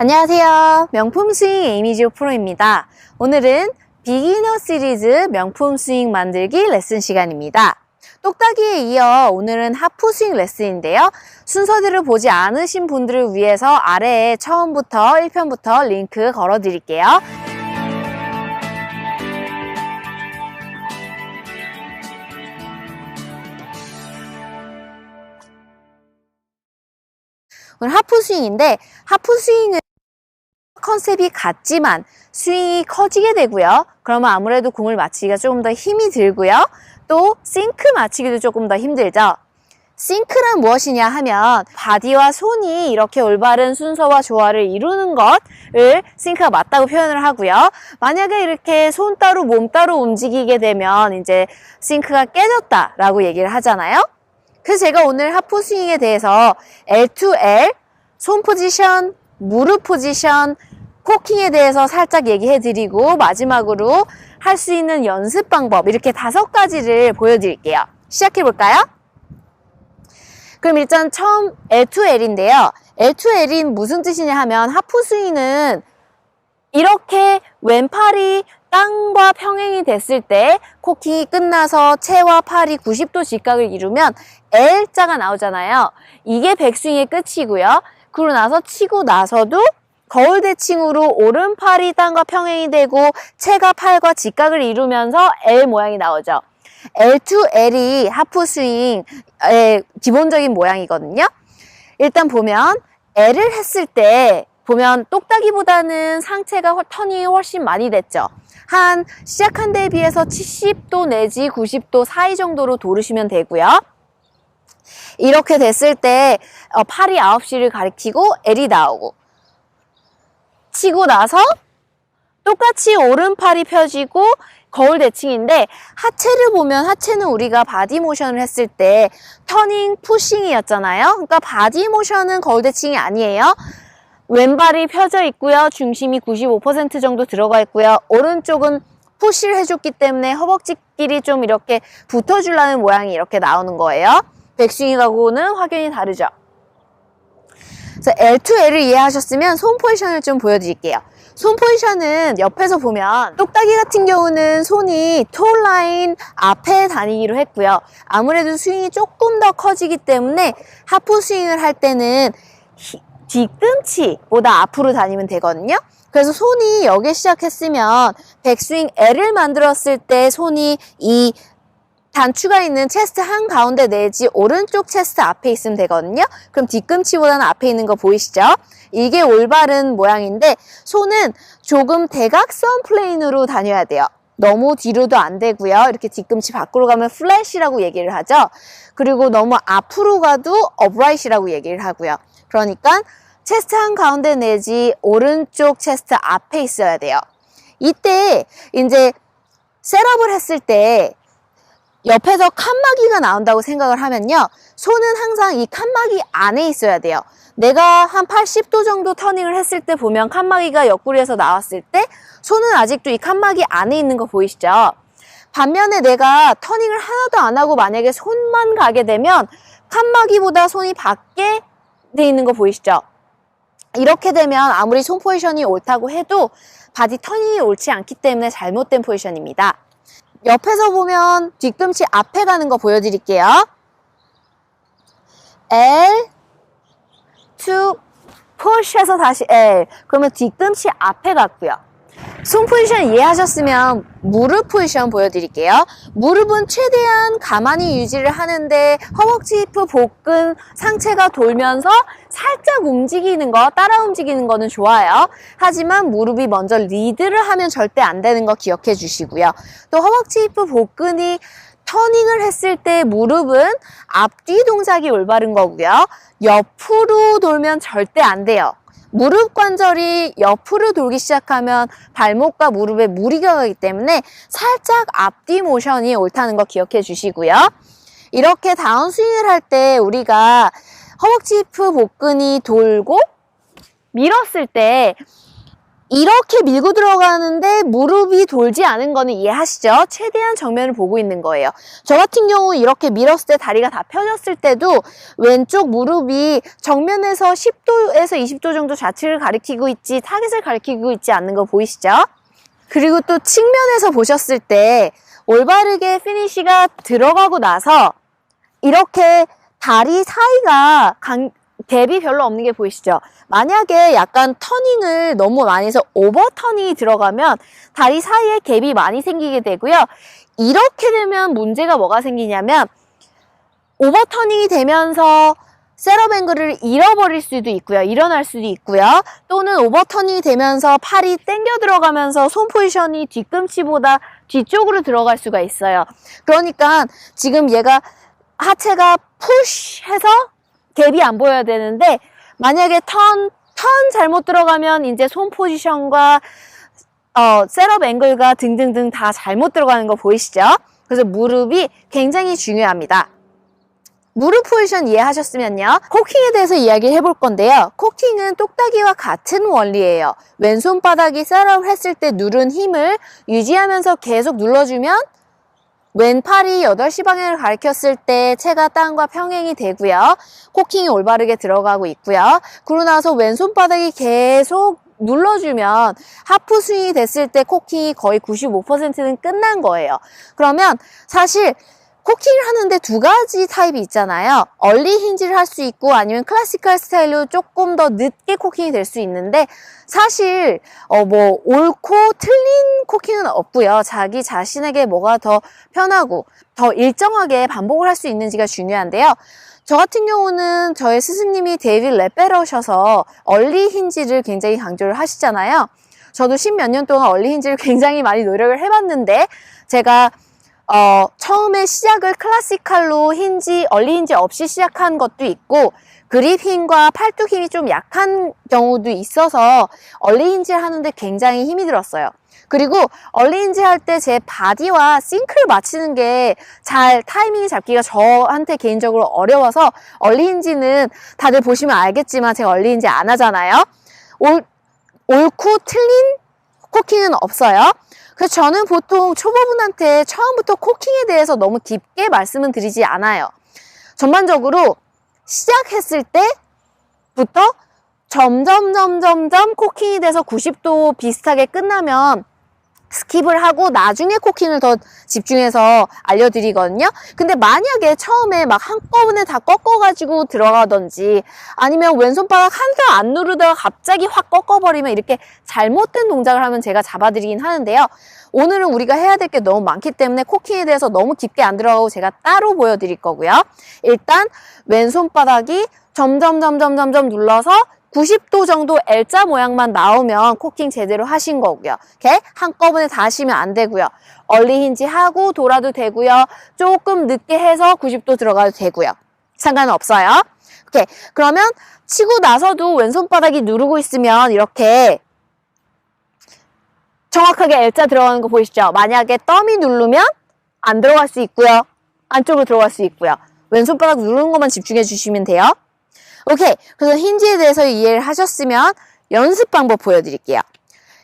안녕하세요. 명품 스윙 이미지오 프로입니다. 오늘은 비기너 시리즈 명품 스윙 만들기 레슨 시간입니다. 똑딱이에 이어 오늘은 하프 스윙 레슨인데요. 순서대로 보지 않으신 분들을 위해서 아래에 처음부터 1편부터 링크 걸어 드릴게요. 오늘 하프 스윙인데 하프 스윙은 컨셉이 같지만 스윙이 커지게 되고요. 그러면 아무래도 공을 맞히기가 조금 더 힘이 들고요. 또 싱크 맞히기도 조금 더 힘들죠. 싱크란 무엇이냐 하면 바디와 손이 이렇게 올바른 순서와 조화를 이루는 것을 싱크가 맞다고 표현을 하고요. 만약에 이렇게 손 따로 몸 따로 움직이게 되면 이제 싱크가 깨졌다라고 얘기를 하잖아요. 그래서 제가 오늘 하프 스윙에 대해서 L2L, 손 포지션, 무릎 포지션, 코킹에 대해서 살짝 얘기해 드리고 마지막으로 할 수 있는 연습 방법 이렇게 5가지를 보여드릴게요. 시작해 볼까요? 그럼 일단 처음 L2L인데요. L2L이 무슨 뜻이냐 하면 하프 스윙은 이렇게 왼팔이 땅과 평행이 됐을 때 코킹이 끝나서 채와 팔이 90도 직각을 이루면 L자가 나오잖아요. 이게 백스윙의 끝이고요. 그러고 나서 치고 나서도 거울 대칭으로 오른팔이 땅과 평행이 되고 채가 팔과 직각을 이루면서 L 모양이 나오죠. L2L이 하프 스윙의 기본적인 모양이거든요. 일단 보면 L을 했을 때 보면 똑딱이보다는 상체가 터닝이 훨씬 많이 됐죠. 시작한 데에 비해서 70도 내지 90도 사이 정도로 도르시면 되고요. 이렇게 됐을 때 팔이 9시를 가리키고 L이 나오고 치고 나서 똑같이 오른팔이 펴지고 거울 대칭인데 하체를 보면 하체는 우리가 바디 모션을 했을 때 터닝, 푸싱이었잖아요. 그러니까 바디 모션은 거울 대칭이 아니에요. 왼발이 펴져 있고요. 중심이 95% 정도 들어가 있고요. 오른쪽은 푸시를 해줬기 때문에 허벅지끼리 좀 이렇게 붙어주려는 모양이 이렇게 나오는 거예요. 백스윙하고는 확연히 다르죠. 그래서 L2L을 이해하셨으면 손 포지션을 좀 보여드릴게요. 손 포지션은 옆에서 보면 똑딱이 같은 경우는 손이 톨 라인 앞에 다니기로 했고요. 아무래도 스윙이 조금 더 커지기 때문에 하프 스윙을 할 때는 뒤꿈치보다 앞으로 다니면 되거든요. 그래서 손이 여기 시작했으면 백스윙 L을 만들었을 때 손이 이 단추가 있는 체스트 한가운데 내지 오른쪽 체스트 앞에 있으면 되거든요. 그럼 뒤꿈치보다는 앞에 있는 거 보이시죠? 이게 올바른 모양인데 손은 조금 대각선 플레인으로 다녀야 돼요. 너무 뒤로도 안 되고요. 이렇게 뒤꿈치 밖으로 가면 플랫이라고 얘기를 하죠. 그리고 너무 앞으로 가도 업라이트라고 얘기를 하고요. 그러니까 체스트 한가운데 내지 오른쪽 체스트 앞에 있어야 돼요. 이때 이제 셋업을 했을 때 옆에서 칸막이가 나온다고 생각을 하면요. 손은 항상 이 칸막이 안에 있어야 돼요. 내가 한 80도 정도 터닝을 했을 때 보면 칸막이가 옆구리에서 나왔을 때 손은 아직도 이 칸막이 안에 있는 거 보이시죠? 반면에 내가 터닝을 하나도 안 하고 만약에 손만 가게 되면 칸막이보다 손이 밖에 돼 있는 거 보이시죠? 이렇게 되면 아무리 손 포지션이 옳다고 해도 바디 터닝이 옳지 않기 때문에 잘못된 포지션입니다. 옆에서 보면 뒤꿈치 앞에 가는 거 보여드릴게요. L, to, push 해서 다시 L. 그러면 뒤꿈치 앞에 갔고요. 손 포지션 이해하셨으면 무릎 포지션 보여드릴게요. 무릎은 최대한 가만히 유지를 하는데 허벅지, 히프, 복근, 상체가 돌면서 살짝 움직이는 거, 따라 움직이는 거는 좋아요. 하지만 무릎이 먼저 리드를 하면 절대 안 되는 거 기억해 주시고요. 또 허벅지, 히프, 복근이 터닝을 했을 때 무릎은 앞뒤 동작이 올바른 거고요. 옆으로 돌면 절대 안 돼요. 무릎 관절이 옆으로 돌기 시작하면 발목과 무릎에 무리가 가기 때문에 살짝 앞뒤 모션이 옳다는 거 기억해 주시고요. 이렇게 다운스윙을 할 때 우리가 허벅지, 히프, 복근이 돌고 밀었을 때 이렇게 밀고 들어가는데 무릎이 돌지 않은 거는 이해하시죠? 최대한 정면을 보고 있는 거예요. 저 같은 경우 이렇게 밀었을 때 다리가 다 펴졌을 때도 왼쪽 무릎이 정면에서 10도에서 20도 정도 좌측을 가리키고 있지 타겟을 가리키고 있지 않는 거 보이시죠? 그리고 또 측면에서 보셨을 때 올바르게 피니쉬가 들어가고 나서 이렇게 다리 사이가 갭이 별로 없는 게 보이시죠? 만약에 약간 터닝을 너무 많이 해서 오버터닝이 들어가면 다리 사이에 갭이 많이 생기게 되고요. 이렇게 되면 문제가 뭐가 생기냐면 오버터닝이 되면서 셋업 앵글을 잃어버릴 수도 있고요. 일어날 수도 있고요. 또는 오버터닝이 되면서 팔이 당겨 들어가면서 손 포지션이 뒤꿈치보다 뒤쪽으로 들어갈 수가 있어요. 그러니까 지금 얘가 하체가 푸시해서 갭이 안 보여야 되는데 만약에 턴 잘못 들어가면 이제 손 포지션과 셋업 앵글과 등등등 다 잘못 들어가는 거 보이시죠? 그래서 무릎이 굉장히 중요합니다. 무릎 포지션 이해하셨으면요. 코킹에 대해서 이야기를 해볼 건데요. 코킹은 똑딱이와 같은 원리예요. 왼손바닥이 셋업을 했을 때 누른 힘을 유지하면서 계속 눌러주면 왼팔이 8시 방향을 가리켰을 때 체가 땅과 평행이 되고요. 코킹이 올바르게 들어가고 있고요. 그러고 나서 왼손바닥이 계속 눌러주면 하프 스윙이 됐을 때 코킹이 거의 95%는 끝난 거예요. 그러면 사실 코킹을 하는데 두 가지 타입이 있잖아요. 얼리 힌지를 할 수 있고 아니면 클래시컬 스타일로 조금 더 늦게 코킹이 될 수 있는데 사실 뭐 옳고 틀린 코킹은 없고요. 자기 자신에게 뭐가 더 편하고 더 일정하게 반복을 할 수 있는지가 중요한데요. 저 같은 경우는 저의 스승님이 데이빗 렛베러셔서 얼리 힌지를 굉장히 강조를 하시잖아요. 저도 10몇 년 동안 얼리 힌지를 굉장히 많이 노력을 해봤는데 제가 처음에 시작을 클래시컬로 얼리 힌지 없이 시작한 것도 있고 그립 힘과 팔뚝 힘이 좀 약한 경우도 있어서 얼리 힌지를 하는데 굉장히 힘이 들었어요. 그리고 얼리 힌지 할 때 제 바디와 싱크를 맞추는 게 잘 타이밍 잡기가 저한테 개인적으로 어려워서 얼리 힌지는 다들 보시면 알겠지만 제가 얼리 힌지 안 하잖아요. 옳고 틀린 코킹은 없어요. 그래서 저는 보통 초보분한테 처음부터 코킹에 대해서 너무 깊게 말씀은 드리지 않아요. 전반적으로 시작했을 때부터 점점 코킹이 돼서 90도 비슷하게 끝나면 스킵을 하고 나중에 코킹을 더 집중해서 알려드리거든요. 근데 만약에 처음에 막 한꺼번에 다 꺾어가지고 들어가던지 아니면 왼손바닥 한살 안 누르다가 갑자기 확 꺾어버리면 이렇게 잘못된 동작을 하면 제가 잡아드리긴 하는데요. 오늘은 우리가 해야 될 게 너무 많기 때문에 코킹에 대해서 너무 깊게 안 들어가고 제가 따로 보여드릴 거고요. 일단 왼손바닥이 점점 눌러서 90도 정도 L자 모양만 나오면 코킹 제대로 하신 거고요. 이렇게 한꺼번에 다 하시면 안 되고요. 얼리 힌지 하고 돌아도 되고요. 조금 늦게 해서 90도 들어가도 되고요. 상관은 없어요. 오케이. 그러면 치고 나서도 왼손바닥이 누르고 있으면 이렇게 정확하게 L자 들어가는 거 보이시죠? 만약에 더미 누르면 안 들어갈 수 있고요. 안쪽으로 들어갈 수 있고요. 왼손바닥 누르는 것만 집중해 주시면 돼요. 오케이. 그래서 힌지에 대해서 이해를 하셨으면 연습 방법 보여드릴게요.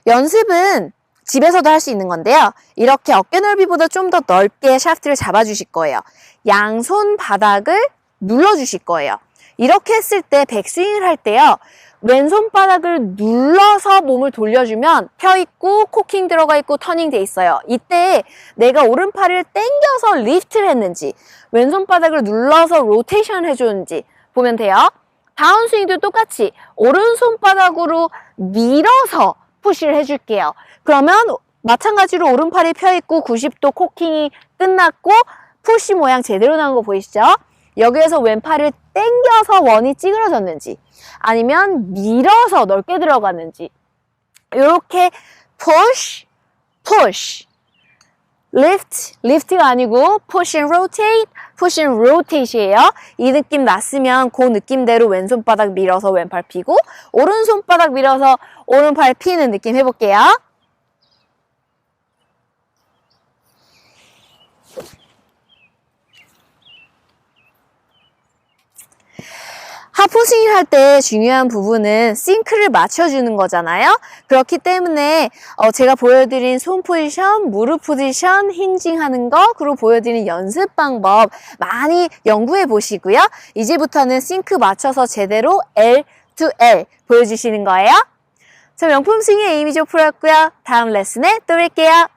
연습은 집에서도 할 수 있는 건데요. 이렇게 어깨 넓이보다 좀 더 넓게 샤프트를 잡아주실 거예요. 양손 바닥을 눌러주실 거예요. 이렇게 했을 때 백스윙을 할 때요. 왼손바닥을 눌러서 몸을 돌려주면 펴있고 코킹 들어가 있고 터닝 돼 있어요. 이때 내가 오른팔을 당겨서 리프트를 했는지 왼손바닥을 눌러서 로테이션 해주는지 보면 돼요. 다운스윙도 똑같이 오른손바닥으로 밀어서 푸시를 해줄게요. 그러면 마찬가지로 오른팔이 펴있고 90도 코킹이 끝났고 푸시 모양 제대로 나온 거 보이시죠? 여기에서 왼팔을 당겨서 원이 찌그러졌는지 아니면 밀어서 넓게 들어갔는지 이렇게 push, push, lift, lift가 아니고 push and rotate, push and rotate이에요. 이 느낌 났으면 그 느낌대로 왼손바닥 밀어서 왼팔 피고 오른손바닥 밀어서 오른팔 피는 느낌 해볼게요. 하프스윙 할 때 중요한 부분은 싱크를 맞춰주는 거잖아요. 그렇기 때문에 제가 보여드린 손 포지션, 무릎 포지션, 힌징하는 거, 그리고 보여드린 연습 방법 많이 연구해 보시고요. 이제부터는 싱크 맞춰서 제대로 L to L 보여주시는 거예요. 저 명품 스윙의 에이미 조프로였고요. 다음 레슨에 또 뵐게요.